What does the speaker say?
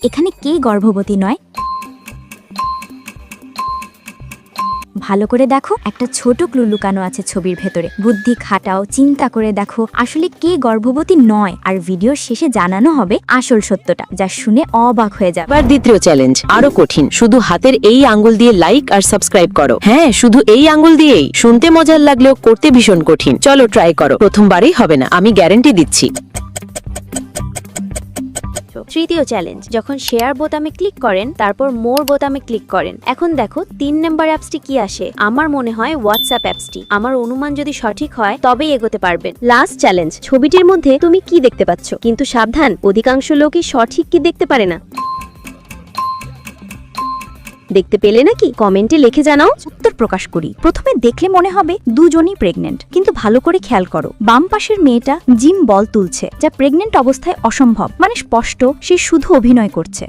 এখানে কে গর্ভবতী নয়? ভালো করে দেখো, একটা ছোট ক্লু লুকানো আছে ছবির ভেতরে। বুদ্ধি খাটাও, চিন্তা করে দেখো আসলে কে গর্ভবতী নয়। আর ভিডিওর শেষে জানানো হবে আসল সত্যটা, যা শুনে অবাক হয়ে যাবে। এবার দ্বিতীয় চ্যালেঞ্জ আরো কঠিন। শুধু হাতের এই আঙ্গুল দিয়ে লাইক আর সাবস্ক্রাইব করো। হ্যাঁ, শুধু এই আঙ্গুল দিয়েই। শুনতে মজার লাগলেও করতে ভীষণ কঠিন। চলো ট্রাই করো, প্রথমবারই হবে না, আমি গ্যারান্টি দিচ্ছি। তৃতীয় চ্যালেঞ্জ, যখন শেয়ার বোতামে ক্লিক করেন তারপর মোর বোতামে ক্লিক করেন। এখন দেখো 3 নম্বর অ্যাপসটি কি আসে। আমার মনে হয় হোয়াটসঅ্যাপ অ্যাপসটি। আমার অনুমান যদি সঠিক হয় তবেই এগোতে পারবেন। লাস্ট চ্যালেঞ্জ, ছবিটির মধ্যে তুমি কি দেখতে পাচ্ছ, কিন্তু সাবধান, অধিকাংশ লোকই সঠিক কি দেখতে পারে না। দেখতে পেলে নাকি? কমেন্টে লিখে জানাও। উত্তর প্রকাশ করি। প্রথমে দেখলে মনে হবে দুজনই প্রেগনেন্ট, কিন্তু ভালো করে খেয়াল করো, বাম পাশের মেয়েটা জিম বল তুলছে, যা প্রেগনেন্ট অবস্থায় অসম্ভব। মানে স্পষ্ট সে শুধু অভিনয় করছে।